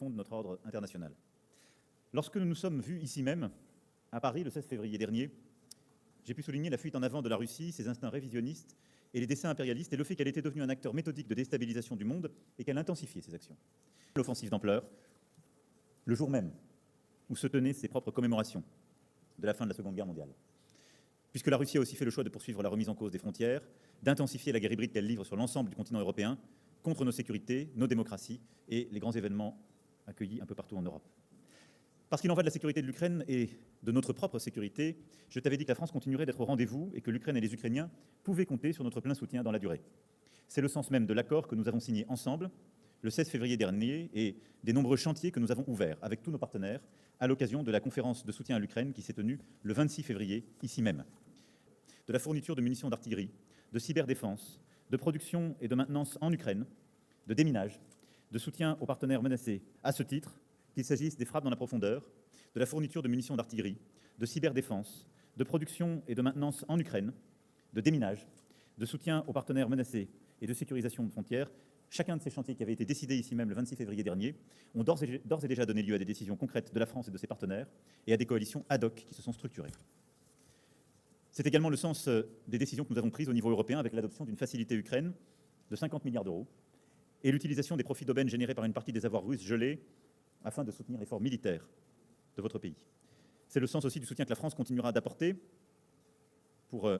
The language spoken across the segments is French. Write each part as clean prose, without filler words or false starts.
fonde notre ordre international. Lorsque nous nous sommes vus ici même, à Paris, le 16 février dernier, j'ai pu souligner la fuite en avant de la Russie, ses instincts révisionnistes et les desseins impérialistes, et le fait qu'elle était devenue un acteur méthodique de déstabilisation du monde et qu'elle intensifiait ses actions. L'offensive d'ampleur, le jour même où se tenaient ses propres commémorations de la fin de la Seconde Guerre mondiale. Puisque la Russie a aussi fait le choix de poursuivre la remise en cause des frontières, d'intensifier la guerre hybride qu'elle livre sur l'ensemble du continent européen, contre nos sécurités, nos démocraties et les grands événements accueillis un peu partout en Europe. Parce qu'il en va de la sécurité de l'Ukraine et de notre propre sécurité, je t'avais dit que la France continuerait d'être au rendez-vous et que l'Ukraine et les Ukrainiens pouvaient compter sur notre plein soutien dans la durée. C'est le sens même de l'accord que nous avons signé ensemble le 16 février dernier et des nombreux chantiers que nous avons ouverts avec tous nos partenaires à l'occasion de la conférence de soutien à l'Ukraine qui s'est tenue le 26 février, ici même. De la fourniture de munitions d'artillerie, de cyberdéfense, de production et de maintenance en Ukraine, de déminage, de soutien aux partenaires menacés. À ce titre, qu'il s'agisse des frappes dans la profondeur, de la fourniture de munitions d'artillerie, de cyberdéfense, de production et de maintenance en Ukraine, de déminage, de soutien aux partenaires menacés et de sécurisation de frontières, chacun de ces chantiers qui avaient été décidés ici même le 26 février dernier ont d'ores et déjà donné lieu à des décisions concrètes de la France et de ses partenaires et à des coalitions ad hoc qui se sont structurées. C'est également le sens des décisions que nous avons prises au niveau européen avec l'adoption d'une facilité Ukraine de 50 milliards d'euros et l'utilisation des profits d'aubaine générés par une partie des avoirs russes gelés afin de soutenir l'effort militaire de votre pays. C'est le sens aussi du soutien que la France continuera d'apporter pour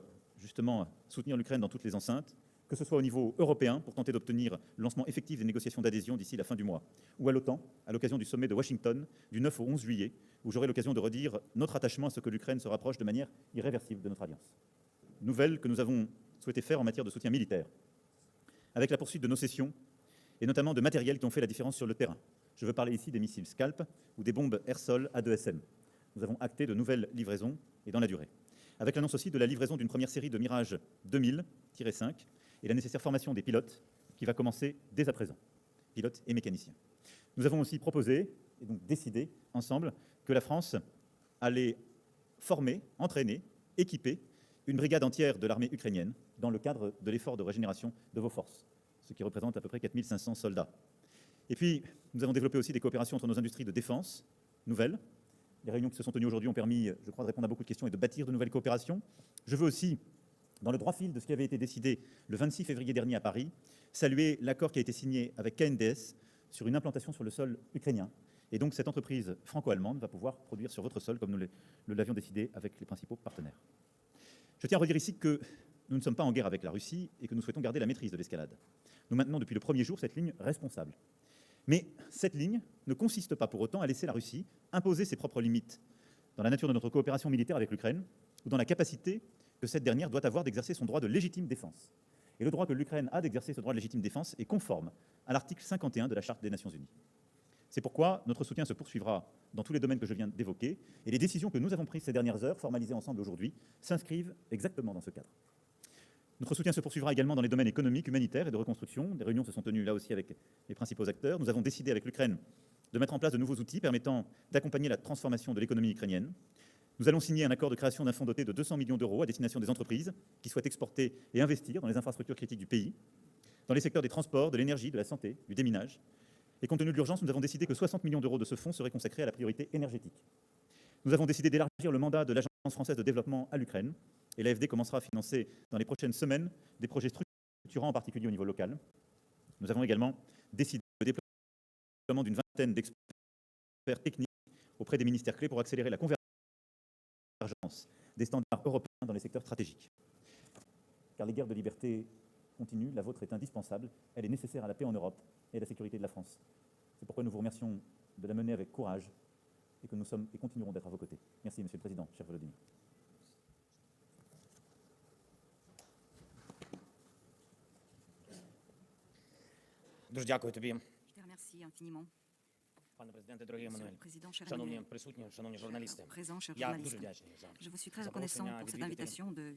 justement soutenir l'Ukraine dans toutes les enceintes, que ce soit au niveau européen pour tenter d'obtenir le lancement effectif des négociations d'adhésion d'ici la fin du mois, ou à l'OTAN, à l'occasion du sommet de Washington du 9 au 11 juillet, où j'aurai l'occasion de redire notre attachement à ce que l'Ukraine se rapproche de manière irréversible de notre alliance. Nouvelle que nous avons souhaité faire en matière de soutien militaire, avec la poursuite de nos cessions, et notamment de matériel qui ont fait la différence sur le terrain. Je veux parler ici des missiles Scalp ou des bombes air-sol A2SM. Nous avons acté de nouvelles livraisons et dans la durée. Avec l'annonce aussi de la livraison d'une première série de Mirage 2000-5 et la nécessaire formation des pilotes qui va commencer dès à présent, pilotes et mécaniciens. Nous avons aussi proposé et donc décidé ensemble que la France allait former, entraîner, équiper une brigade entière de l'armée ukrainienne dans le cadre de l'effort de régénération de vos forces, ce qui représente à peu près 4500 soldats. Et puis, nous avons développé aussi des coopérations entre nos industries de défense nouvelles. Les réunions qui se sont tenues aujourd'hui ont permis, je crois, de répondre à beaucoup de questions et de bâtir de nouvelles coopérations. Je veux aussi, dans le droit fil de ce qui avait été décidé le 26 février dernier à Paris, saluer l'accord qui a été signé avec KNDS sur une implantation sur le sol ukrainien. Et donc, cette entreprise franco-allemande va pouvoir produire sur votre sol, comme nous l'avions décidé avec les principaux partenaires. Je tiens à redire ici que nous ne sommes pas en guerre avec la Russie et que nous souhaitons garder la maîtrise de l'escalade. Nous maintenons depuis le premier jour cette ligne responsable. Mais cette ligne ne consiste pas pour autant à laisser la Russie imposer ses propres limites dans la nature de notre coopération militaire avec l'Ukraine ou dans la capacité que cette dernière doit avoir d'exercer son droit de légitime défense. Et le droit que l'Ukraine a d'exercer ce droit de légitime défense est conforme à l'article 51 de la Charte des Nations Unies. C'est pourquoi notre soutien se poursuivra dans tous les domaines que je viens d'évoquer et les décisions que nous avons prises ces dernières heures, formalisées ensemble aujourd'hui, s'inscrivent exactement dans ce cadre. Notre soutien se poursuivra également dans les domaines économiques, humanitaires et de reconstruction. Des réunions se sont tenues là aussi avec les principaux acteurs. Nous avons décidé avec l'Ukraine de mettre en place de nouveaux outils permettant d'accompagner la transformation de l'économie ukrainienne. Nous allons signer un accord de création d'un fonds doté de 200 millions d'euros à destination des entreprises qui souhaitent exporter et investir dans les infrastructures critiques du pays, dans les secteurs des transports, de l'énergie, de la santé, du déminage. Et compte tenu de l'urgence, nous avons décidé que 60 millions d'euros de ce fonds seraient consacrés à la priorité énergétique. Nous avons décidé d'élargir le mandat de l'Agence française de développement à l'Ukraine. Et l'AFD commencera à financer dans les prochaines semaines des projets structurants, en particulier au niveau local. Nous avons également décidé le déploiement d'une vingtaine d'experts techniques auprès des ministères clés pour accélérer la convergence des standards européens dans les secteurs stratégiques. Car les guerres de liberté continuent, la vôtre est indispensable, elle est nécessaire à la paix en Europe et à la sécurité de la France. C'est pourquoi nous vous remercions de la mener avec courage et que nous sommes et continuerons d'être à vos côtés. Merci, Monsieur le Président, cher Volodymyr. Дуже дякую тобі, Je te remercie infiniment. пане президенте, дорогий Monsieur Еммануель. le Président, cher Шановні Emmanuel, присутні, шановні журналісти. présent, chers Я дуже journalistes. вдячний за Je vous suis très запрошення reconnaissant pour cette відвідати invitation de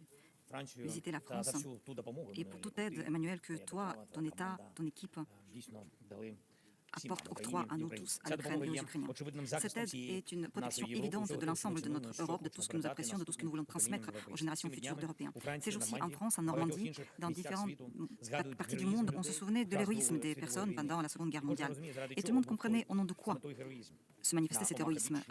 Францію visiter la та за France всю ту допомогу, et pour toute aide, Emmanuel, que toi, ton État, ton équipe дійсно дали apporte, octroie à nous tous, à l'Ukraine et aux Ukrainiens. Cette aide est une protection évidente de l'ensemble de notre Europe, de tout ce que nous apprécions, de tout ce que nous voulons transmettre aux générations futures d'Européens. Ces jours-ci, en France, en Normandie, dans différentes parties du monde, on se souvenait de l'héroïsme des personnes pendant la Seconde Guerre mondiale. Et tout le monde comprenait au nom de quoi se manifestait cet héroïsme.